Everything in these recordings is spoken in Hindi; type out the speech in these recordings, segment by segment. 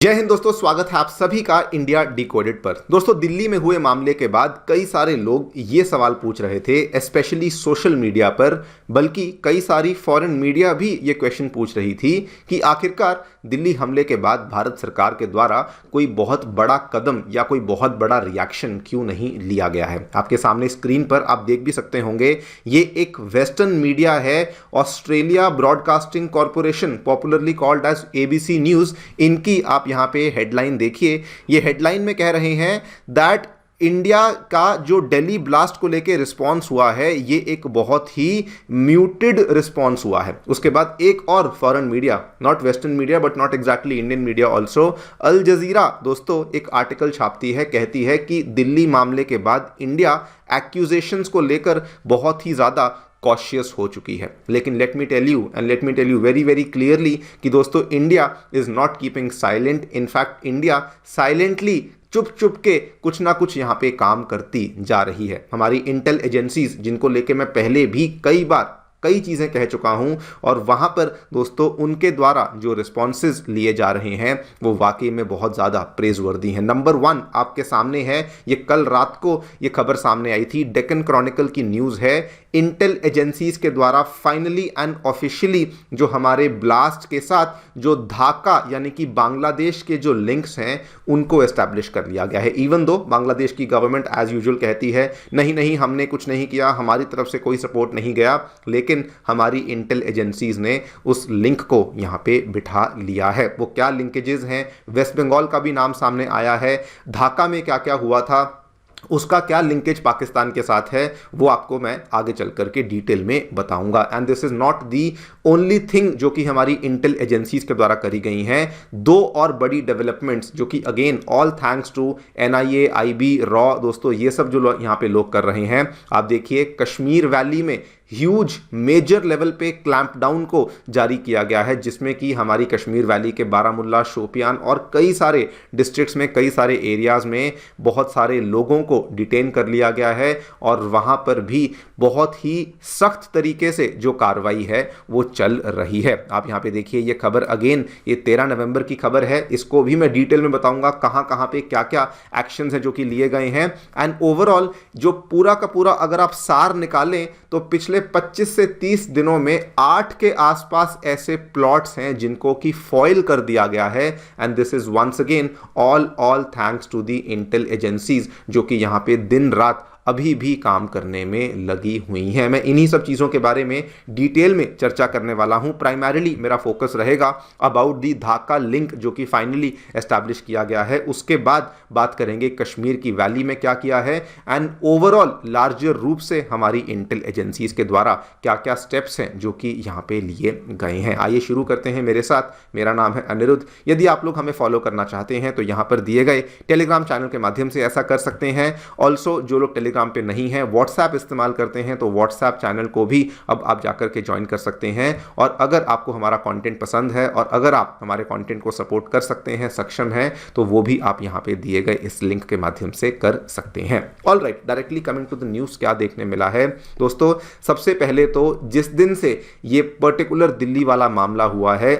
जय हिंद दोस्तों, स्वागत है आप सभी का इंडिया डिकोडेड पर। दोस्तों, दिल्ली में हुए मामले के बाद कई सारे लोग ये सवाल पूछ रहे थे, स्पेशली सोशल मीडिया पर, बल्कि कई सारी फॉरेन मीडिया भी ये क्वेश्चन पूछ रही थी कि आखिरकार दिल्ली हमले के बाद भारत सरकार के द्वारा कोई बहुत बड़ा कदम या कोई बहुत बड़ा रिएक्शन क्यों नहीं लिया गया है। आपके सामने स्क्रीन पर आप देख भी सकते होंगे, ये एक वेस्टर्न मीडिया है, Australia broadcasting corporation, popularly called as ABC news. इनकी आप यहाँ पे हेडलाइन देखिए। ये हेडलाइन में कह रहे हैं दैट इंडिया का जो दिल्ली ब्लास्ट को लेके रिस्पांस हुआ है, ये एक बहुत ही म्यूटेड रिस्पांस हुआ है। उसके बाद एक और foreign media, not western media but not exactly Indian media also, Al Jazeera दोस्तों एक आर्टिकल छापती है, कहती है कि दिल्ली मामले के बाद इंडिया एक्यूजेशंस को लेकर बहुत ही ज़्यादा कॉशियस हो चुकी है। लेकिन let me tell you very very clearly कि दोस्तों, India is not keeping silent. In fact India silently चुप चुप के कुछ ना कुछ यहाँ पे काम करती जा रही है। हमारी इंटेल एजेंसीज, जिनको लेके मैं पहले भी कई चीज़ें कह चुका हूं, और वहां पर दोस्तों उनके द्वारा जो रिस्पॉन्सेज लिए जा रहे हैं वो वाकई में बहुत ज़्यादा प्रेजवर्दी हैं। नंबर 1 आपके सामने है, ये कल रात को ये खबर सामने आई थी, डेक्कन क्रॉनिकल की न्यूज़ है। इंटेल एजेंसीज के द्वारा फाइनली एंड ऑफिशियली जो हमारे ब्लास्ट के साथ जो ढाका यानी कि बांग्लादेश के जो लिंक्स हैं उनको एस्टैब्लिश कर लिया गया है। इवन दो बांग्लादेश की गवर्नमेंट एज यूजुअल कहती है नहीं हमने कुछ नहीं किया, हमारी तरफ से कोई सपोर्ट नहीं गया, लेकिन हमारी इंटेल एजेंसीज ने उस लिंक को यहां पे बिठा लिया है। वो क्या लिंकेजेस हैं, वेस्ट बंगाल का भी नाम सामने आया है, ढाका में क्या क्या हुआ था, उसका क्या लिंकेज पाकिस्तान के साथ है, वो आपको मैं आगे चल करके डिटेल में बताऊंगा। And this is not the only thing जो कि हमारी इंटेल एजेंसीज के द्वारा करी गई हैं। 2 और बड़ी डेवलपमेंट्स जो कि again all thanks to NIA, IB, रॉ, दोस्तों ये सब जो यहाँ पे लोग कर रहे हैं। आप देखिए, कश्मीर वैली में ह्यूज मेजर लेवल पे क्लैंप डाउन को जारी किया गया है, जिसमें कि हमारी कश्मीर वैली के बारामुल्ला, शोपियान और कई सारे डिस्ट्रिक्ट्स में, कई सारे एरियाज में बहुत सारे लोगों को डिटेन कर लिया गया है, और वहां पर भी बहुत ही सख्त तरीके से जो कार्रवाई है वो चल रही है। आप यहां पे देखिए, ये खबर अगेन ये 13 नवंबर की खबर है। इसको भी मैं डिटेल में बताऊंगा कहां कहां पे क्या क्या एक्शंस हैं जो कि लिए गए हैं। एंड ओवरऑल जो पूरा का पूरा अगर आप सार निकालें तो पिछले 25 से 30 दिनों में 8 के आसपास ऐसे प्लॉट्स हैं जिनको कि फॉइल कर दिया गया है। And this is once again all thanks to the intel agencies, जो कि यहां पे दिन रात अभी भी काम करने में लगी हुई हैं। मैं इन्हीं सब चीज़ों के बारे में डिटेल में चर्चा करने वाला हूं। प्राइमरीली मेरा फोकस रहेगा अबाउट दी ढाका लिंक जो कि फाइनली एस्टैब्लिश किया गया है। उसके बाद बात करेंगे कश्मीर की वैली में क्या किया है, एंड ओवरऑल लार्जर रूप से हमारी इंटेल एजेंसीज के द्वारा क्या क्या स्टेप्स हैं जो कि यहाँ पे लिए गए हैं। आइए शुरू करते हैं मेरे साथ। मेरा नाम है अनिरुद्ध। यदि आप लोग हमें फॉलो करना चाहते हैं तो यहाँ पर दिए गए टेलीग्राम चैनल के माध्यम से ऐसा कर सकते हैं। ऑल्सो जो लोग टेलीग्राम पे नहीं है, व्हाट्सएप इस्तेमाल करते हैं, तो व्हाट्सएप चैनल को भी अब आप जाकर के ज्वाइन कर सकते हैं। और अगर आपको हमारा कंटेंट पसंद है और अगर आप हमारे कंटेंट को सपोर्ट कर सकते हैं, सक्षम हैं, तो वो भी आप यहां पे दिए गए इस लिंक के माध्यम से कर सकते हैं। Alright, directly coming to the news, क्या देखने मिला है दोस्तों। सबसे पहले तो जिस दिन से ये पर्टिकुलर दिल्ली वाला मामला हुआ है,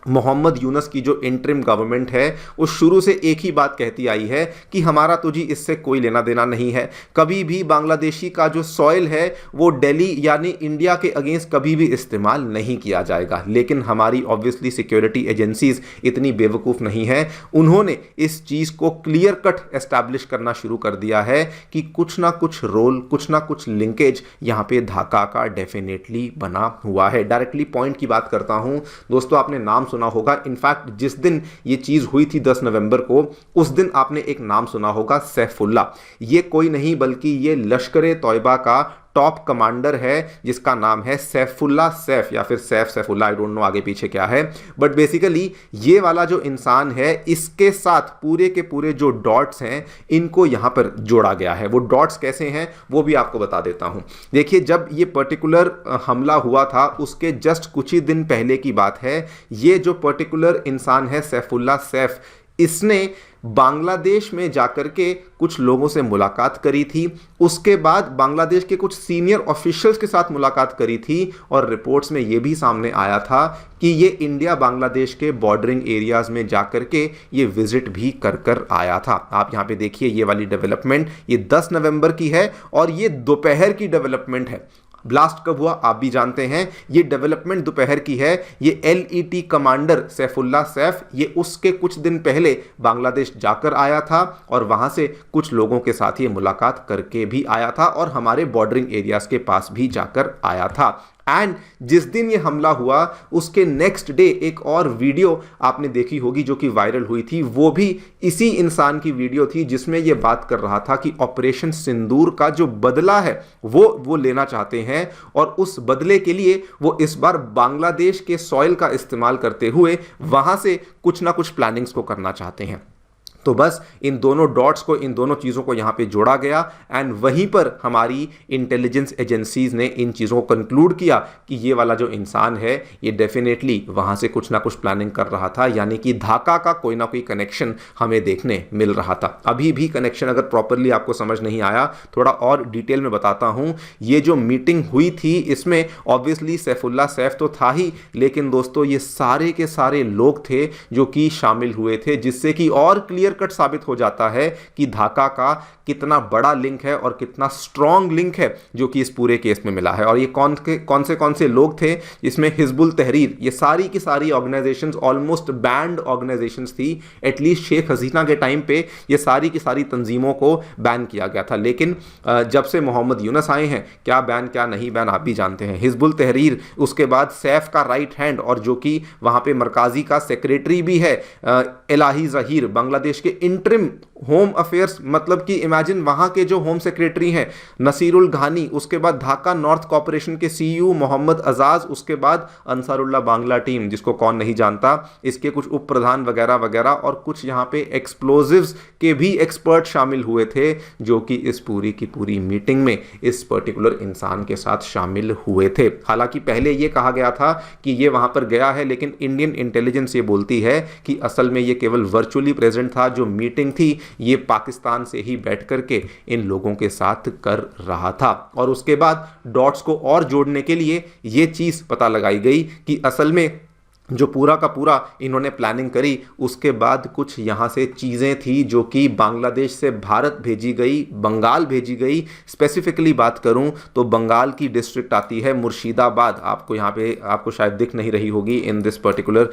मोहम्मद यूनुस की जो इंटरिम गवर्नमेंट है वो शुरू से एक ही बात कहती आई है कि हमारा तो जी इससे कोई लेना देना नहीं है। कभी भी बांग्लादेशी का जो सॉइल है वो दिल्ली यानी इंडिया के अगेंस्ट कभी भी इस्तेमाल नहीं किया जाएगा। लेकिन हमारी ऑब्वियसली सिक्योरिटी एजेंसीज इतनी बेवकूफ़ नहीं है, उन्होंने इस चीज़ को क्लियर कट एस्टैब्लिश करना शुरू कर दिया है कि कुछ ना कुछ रोल, कुछ ना कुछ लिंकेज यहाँ पे ढाका का डेफिनेटली बना हुआ है। डायरेक्टली पॉइंट की बात करता हूँ दोस्तों, आपने नाम सुना होगा। इनफैक्ट जिस दिन ये चीज हुई थी 10 नवंबर को, उस दिन आपने एक नाम सुना होगा, सैफुल्ला। ये कोई नहीं बल्कि ये लश्कर तौयबा का टॉप कमांडर है जिसका नाम है सैफुल्ला सैफ, या फिर सैफुल्ला, आई डोंट नो आगे पीछे क्या है, बट बेसिकली ये वाला जो इंसान है इसके साथ पूरे के पूरे जो डॉट्स हैं इनको यहां पर जोड़ा गया है। वो डॉट्स कैसे हैं वो भी आपको बता देता हूं। देखिए, जब ये पर्टिकुलर हमला हुआ था उसके जस्ट कुछ ही दिन पहले की बात है। ये जो पर्टिकुलर इंसान है सैफुल्ला सैफ, इसने बांग्लादेश में जाकर के कुछ लोगों से मुलाकात करी थी, उसके बाद बांग्लादेश के कुछ सीनियर ऑफिशियल्स के साथ मुलाकात करी थी और रिपोर्ट्स में यह भी सामने आया था कि ये इंडिया बांग्लादेश के बॉर्डरिंग एरियाज में जाकर के ये विजिट भी कर आया था। आप यहाँ पे देखिए ये वाली डेवलपमेंट, ये 10 नवंबर की है और ये दोपहर की डेवलपमेंट है। ब्लास्ट कब हुआ आप भी जानते हैं, ये डेवलपमेंट दोपहर की है। ये LET कमांडर सैफुल्ला सैफ ये उसके कुछ दिन पहले बांग्लादेश जाकर आया था और वहां से कुछ लोगों के साथ ये मुलाकात करके भी आया था और हमारे बॉर्डरिंग एरियाज के पास भी जाकर आया था। एंड जिस दिन ये हमला हुआ उसके नेक्स्ट डे एक और वीडियो आपने देखी होगी जो कि वायरल हुई थी, वो भी इसी इंसान की वीडियो थी जिसमें ये बात कर रहा था कि ऑपरेशन सिंदूर का जो बदला है वो लेना चाहते हैं और उस बदले के लिए वो इस बार बांग्लादेश के सॉइल का इस्तेमाल करते हुए वहां से कुछ ना कुछ प्लानिंग्स को करना चाहते हैं। तो बस इन दोनों डॉट्स को, इन दोनों चीज़ों को यहाँ पे जोड़ा गया एंड वहीं पर हमारी इंटेलिजेंस एजेंसीज ने इन चीज़ों को कंक्लूड किया कि ये वाला जो इंसान है ये डेफिनेटली वहाँ से कुछ ना कुछ प्लानिंग कर रहा था, यानी कि ढाका का कोई ना कोई कनेक्शन हमें देखने मिल रहा था। अभी भी कनेक्शन अगर प्रॉपरली आपको समझ नहीं आया, थोड़ा और डिटेल में बताता हूँ। ये जो मीटिंग हुई थी इसमें ऑब्वियसली सैफुल्ला सैफ तो था ही, लेकिन दोस्तों ये सारे के सारे लोग थे जो कि शामिल हुए थे, जिससे कि और क्लियर कट साबित हो जाता है कि ढाका का कितना बड़ा लिंक है और कितना स्ट्रॉन्ग लिंक है जो कि इस पूरे केस में मिला है। और ये कौन से लोग थे, इसमें हिजबुल तहरीर, ये सारी की सारी ऑर्गेनाइजेशंस ऑलमोस्ट बैंड ऑर्गेनाइजेशंस थी। एटलीस्ट शेख हसीना के टाइम पे ये सारी की सारी तंजीमों को बैन किया गया था, लेकिन जब से मोहम्मद यूनस आए हैं क्या बैन क्या नहीं बैन आप भी जानते हैं। हिजबुल तहरीर, उसके बाद सैफ का राइट हैंड और जो कि वहां पे मरकाजी का सेक्रेटरी भी है, इलाही जहीर, बांग्लादेश के इंटरिम होम अफेयर्स, मतलब कि इमेजिन वहां के जो होम सेक्रेटरी हैं नसीरुल घानी, उसके बाद ढाका नॉर्थ कॉर्पोरेशन के CEO मोहम्मद अजाज, उसके बाद अंसारुल्लाह बांग्ला टीम जिसको कौन नहीं जानता, इसके कुछ उप प्रधान वगैरह वगैरह, और कुछ यहां पे एक्सप्लोजिव्स के भी एक्सपर्ट शामिल हुए थे जो कि इस पूरी की पूरी मीटिंग में इस पर्टिकुलर इंसान के साथ शामिल हुए थे। हालांकि पहले यह कहा गया था कि ये वहां पर गया है, लेकिन इंडियन इंटेलिजेंस ये बोलती है कि असल में ये केवल वर्चुअली प्रेजेंट था। जो मीटिंग थी ये पाकिस्तान से ही बैठ करके इन लोगों के साथ कर रहा था। और उसके बाद डॉट्स को और जोड़ने के लिए ये चीज पता लगाई गई कि असल में जो पूरा का पूरा इन्होंने प्लानिंग करी, उसके बाद कुछ यहाँ से चीज़ें थी जो कि बांग्लादेश से भारत भेजी गई, बंगाल भेजी गई। स्पेसिफिकली बात करूँ तो बंगाल की डिस्ट्रिक्ट आती है मुर्शिदाबाद, आपको यहाँ पे आपको शायद दिख नहीं रही होगी इन दिस पर्टिकुलर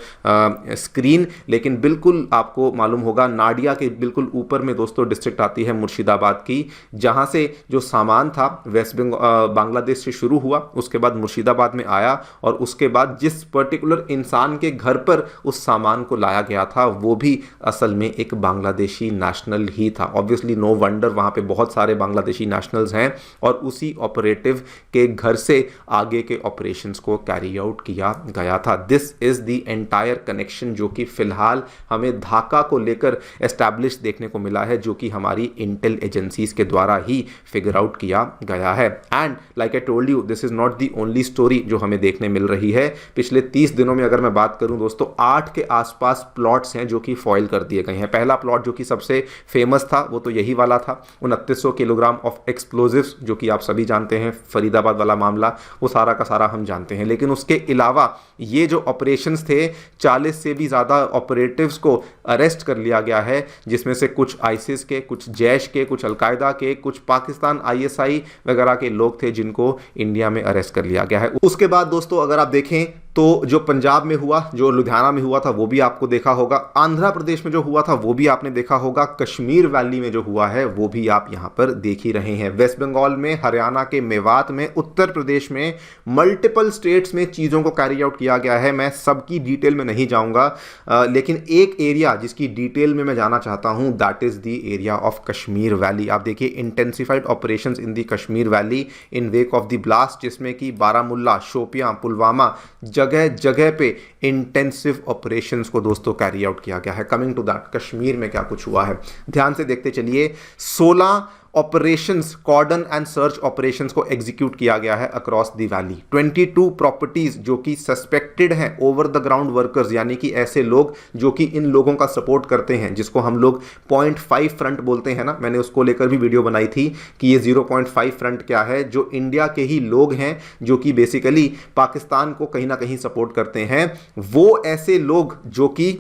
स्क्रीन, लेकिन बिल्कुल आपको मालूम होगा नाडिया के बिल्कुल ऊपर में दोस्तों डिस्ट्रिक्ट आती है मुर्शिदाबाद की, जहाँ से जो सामान था वेस्ट बंगाल बांग्लादेश से शुरू हुआ, उसके बाद मुर्शिदाबाद में आया और उसके बाद जिस पर्टिकुलर इंसान के घर पर उस सामान को लाया गया था वो भी असल में एक बांग्लादेशी नेशनल ही था। ऑब्वियसली नो वंडर वहां पे बहुत सारे बांग्लादेशी नेशनल्स हैं और उसी ऑपरेटिव के घर से आगे के ऑपरेशंस को कैरी आउट किया गया था। This is the entire connection जो कि फिलहाल हमें ढाका को लेकर एस्टैब्लिश देखने को मिला है, जो कि हमारी इंटेल एजेंसीज के द्वारा ही फिगर आउट किया गया है। And like I told you, this is not the only story जो हमें देखने मिल रही है। पिछले 30 दिनों में अगर मैं बात करूं दोस्तों, 8 के आसपास प्लॉट्स हैं जो कि फॉइल कर दिए गए हैं। पहला प्लॉट जो कि सबसे फेमस था वो तो यही वाला था, 2900 किलोग्राम ऑफ एक्सप्लोजिव्स, जो कि आप सभी जानते हैं फरीदाबाद वाला मामला, वो सारा का सारा हम जानते हैं। लेकिन उसके अलावा ये जो ऑपरेशंस थे, 40 से भी ज़्यादा ऑपरेटिव्स को अरेस्ट कर लिया गया है, जिसमें से कुछ आईसिस के, कुछ जैश के, कुछ अलकायदा के, कुछ पाकिस्तान ISI वगैरह के लोग थे जिनको इंडिया में अरेस्ट कर लिया गया है। उसके बाद दोस्तों अगर आप देखें तो जो पंजाब में हुआ, जो लुधियाना में हुआ था वो भी आपको देखा होगा, आंध्र प्रदेश में जो हुआ था वो भी आपने देखा होगा, कश्मीर वैली में जो हुआ है वो भी आप यहां पर देख ही रहे हैं, वेस्ट बंगाल में, हरियाणा के मेवात में, उत्तर प्रदेश में, मल्टीपल स्टेट्स में चीज़ों को कैरी आउट किया गया है। मैं सबकी डिटेल में नहीं जाऊंगा, लेकिन एक एरिया जिसकी डिटेल में मैं जाना चाहता हूं, that is the area of Kashmir valley. आप देखिए intensified operations in the Kashmir valley in wake of the blast, जिसमें कि बारामुल्ला, शोपियां, पुलवामा, जगह जगह पे इंटेंसिव ऑपरेशंस को दोस्तों कैरी आउट किया गया है। कमिंग टू दैट, कश्मीर में क्या कुछ हुआ है ध्यान से देखते चलिए। 16 operations, cordon and search operations को एग्जीक्यूट किया गया है अक्रॉस द वैली। 22 प्रॉपर्टीज जो कि सस्पेक्टेड हैं, ओवर द ग्राउंड वर्कर्स यानी कि ऐसे लोग जो कि इन लोगों का सपोर्ट करते हैं, जिसको हम लोग 0.5 फ्रंट बोलते हैं ना, मैंने उसको लेकर भी वीडियो बनाई थी कि ये 0.5 फ्रंट क्या है, जो इंडिया के ही लोग हैं जो कि बेसिकली पाकिस्तान को कहीं ना कहीं सपोर्ट करते हैं। वो ऐसे लोग जो कि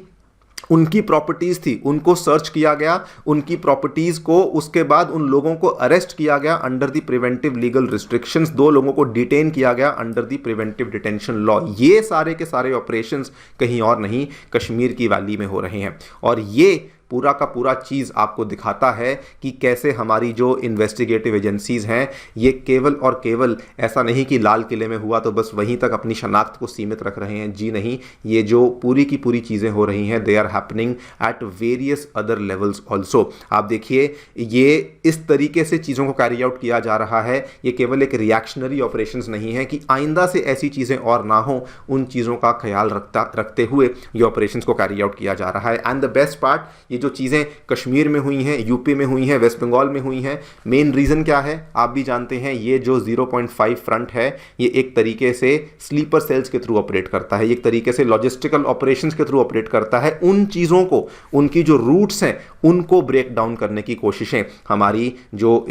उनकी प्रॉपर्टीज थी, उनको सर्च किया गया, उनकी प्रॉपर्टीज को, उसके बाद उन लोगों को अरेस्ट किया गया under the preventive legal restrictions, 2 लोगों को डिटेन किया गया under the preventive detention law. ये सारे के सारे ऑपरेशंस कहीं और नहीं, कश्मीर की वैली में हो रहे हैं। और ये पूरा का पूरा चीज़ आपको दिखाता है कि कैसे हमारी जो इन्वेस्टिगेटिव एजेंसीज हैं, ये केवल और केवल ऐसा नहीं कि लाल किले में हुआ तो बस वहीं तक अपनी शनाख्त को सीमित रख रहे हैं। जी नहीं, ये जो पूरी की पूरी चीज़ें हो रही हैं, they are happening at various other levels also. आप देखिए, ये इस तरीके से चीज़ों को कैरी आउट किया जा रहा है। ये केवल एक रिएक्शनरी ऑपरेशंस नहीं है कि आइंदा से ऐसी चीज़ें और ना हो, उन चीज़ों का ख्याल रखते हुए ये ऑपरेशंस को कैरी आउट किया जा रहा है। एंड द बेस्ट पार्ट, ये जो चीज़ें कश्मीर में हुई हैं, यूपी में हुई हैं, वेस्ट बंगाल में हुई हैं, मेन रीज़न क्या है आप भी जानते हैं। ये जो 0.5 फ्रंट है, ये एक तरीके से स्लीपर सेल्स के थ्रू ऑपरेट करता है, एक तरीके से लॉजिस्टिकल ऑपरेशंस के थ्रू ऑपरेट करता है। उन चीज़ों को, उनकी जो रूट्स हैं, उनको ब्रेक डाउन करने की कोशिशें हमारी जो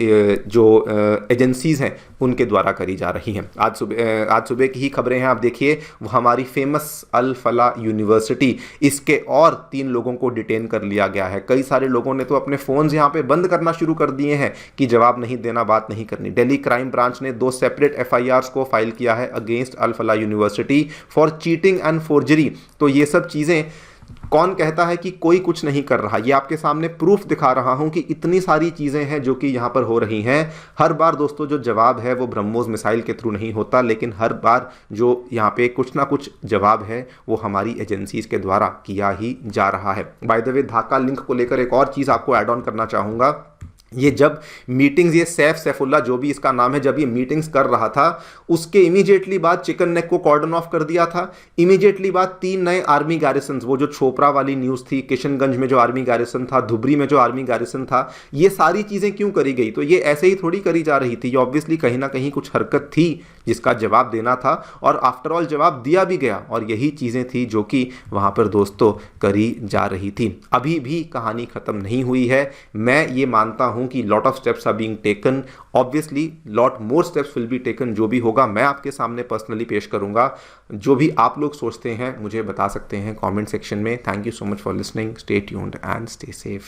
एजेंसीज हैं उनके द्वारा करी जा रही हैं। आज सुबह की ही खबरें हैं, आप देखिए, वो हमारी फेमस अल फला यूनिवर्सिटी, इसके और 3 लोगों को डिटेन कर लिया गया है। कई सारे लोगों ने तो अपने फोन्स यहां पे बंद करना शुरू कर दिए हैं कि जवाब नहीं देना, बात नहीं करनी। दिल्ली क्राइम ब्रांच ने 2 सेपरेट एफआईआर्स को फाइल किया है अगेंस्ट अल फला university for cheating and forgery. तो ये सब चीजें, कौन कहता है कि कोई कुछ नहीं कर रहा, ये आपके सामने प्रूफ दिखा रहा हूं कि इतनी सारी चीजें हैं जो कि यहां पर हो रही हैं। हर बार दोस्तों जो जवाब है वो ब्रह्मोस मिसाइल के थ्रू नहीं होता, लेकिन हर बार जो यहां पे कुछ ना कुछ जवाब है वो हमारी एजेंसीज के द्वारा किया ही जा रहा है। By the way, Dhaka link को लेकर एक और चीज आपको ऐड ऑन करना चाहूंगा। ये जब मीटिंग्स, ये सैफुल्ला जो भी इसका नाम है, जब ये मीटिंग्स कर रहा था, उसके इमीडिएटली बाद चिकन नेक को कॉर्डन ऑफ कर दिया था। इमीडिएटली बाद 3 नए आर्मी गैरिसन, वो जो छोपरा वाली न्यूज़ थी, किशनगंज में जो आर्मी गैरिसन था, धुबरी में जो आर्मी गैरिसन था, ये सारी चीज़ें क्यों करी गई? तो ये ऐसे ही थोड़ी करी जा रही थी, ये ऑब्वियसली कहीं ना कहीं कुछ हरकत थी जिसका जवाब देना था, और आफ्टर ऑल जवाब दिया भी गया। और यही चीज़ें थी जो कि वहाँ पर दोस्तों करी जा रही थी। अभी भी कहानी ख़त्म नहीं हुई है। मैं ये मानता हूँ कि lot of steps are being taken, obviously lot more steps will be taken. जो भी होगा मैं आपके सामने पर्सनली पेश करूंगा। जो भी आप लोग सोचते हैं मुझे बता सकते हैं कमेंट सेक्शन में। Thank you so much for listening, stay tuned and stay safe.